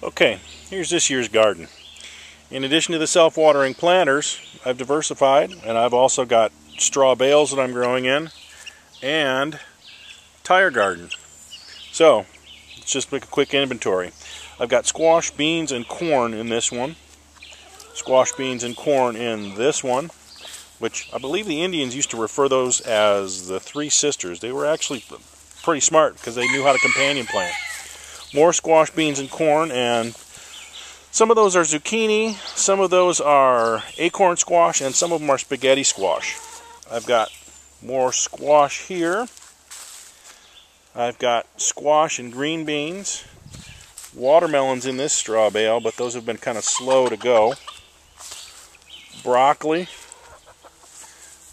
Okay, here's this year's garden. In addition to the self-watering planters, I've diversified, and I've also got straw bales that I'm growing in, and tire garden. So, let's just make a quick inventory. I've got squash, beans, and corn in this one. Squash, beans, and corn in this one, which I believe the Indians used to refer those as the Three Sisters. They were actually pretty smart because they knew how to companion plant. More squash, beans, and corn, and some of those are zucchini, some of those are acorn squash, and some of them are spaghetti squash. I've got more squash here. I've got squash and green beans. Watermelons in this straw bale, but those have been kind of slow to go. Broccoli.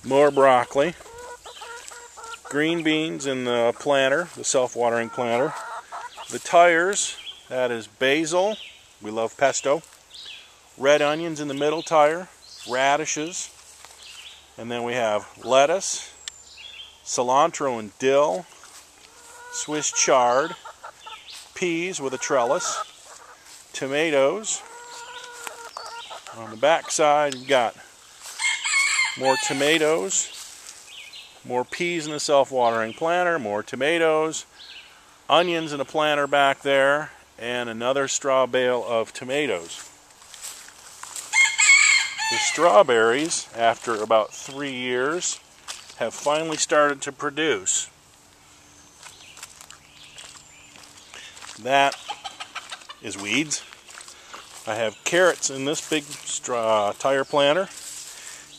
More broccoli. Green beans in the planter, the self-watering planter. The tires, that is basil. We love pesto. Red onions in the middle tire. Radishes. And then we have lettuce, cilantro and dill, Swiss chard, peas with a trellis, tomatoes. On the back side, you've got more tomatoes, more peas in the self-watering planter, more tomatoes, onions in a planter back there, and another straw bale of tomatoes. The strawberries, after about 3 years, have finally started to produce. That is weeds. I have carrots in this big tire planter,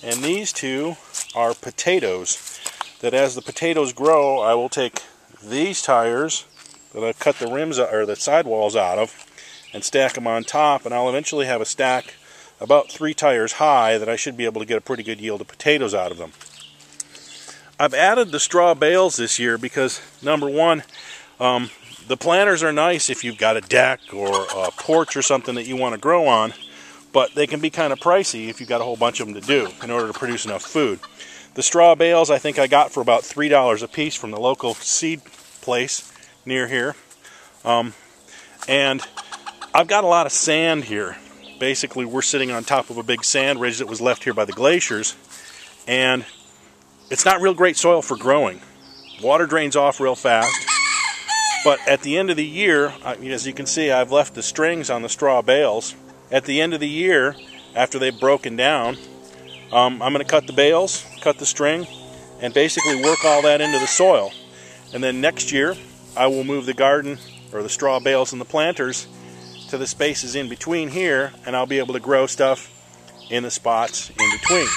and these two are potatoes. That as the potatoes grow, I will take these tires that I've cut the rims or the sidewalls out of and stack them on top, and I'll eventually have a stack about 3 tires high that I should be able to get a pretty good yield of potatoes out of them. I've added the straw bales this year because, number one, the planters are nice if you've got a deck or a porch or something that you want to grow on, but they can be kind of pricey if you've got a whole bunch of them to do in order to produce enough food. The straw bales I think I got for about $3 a piece from the local seed place near here. And I've got a lot of sand here. Basically, we're sitting on top of a big sand ridge that was left here by the glaciers, and it's not real great soil for growing. Water drains off real fast, but at the end of the year, as you can see, I've left the strings on the straw bales. At the end of the year, after they've broken down, I'm going to cut the bales, cut the string, and basically work all that into the soil. And then next year, I will move the garden, or the straw bales and the planters, to the spaces in between here, and I'll be able to grow stuff in the spots in between.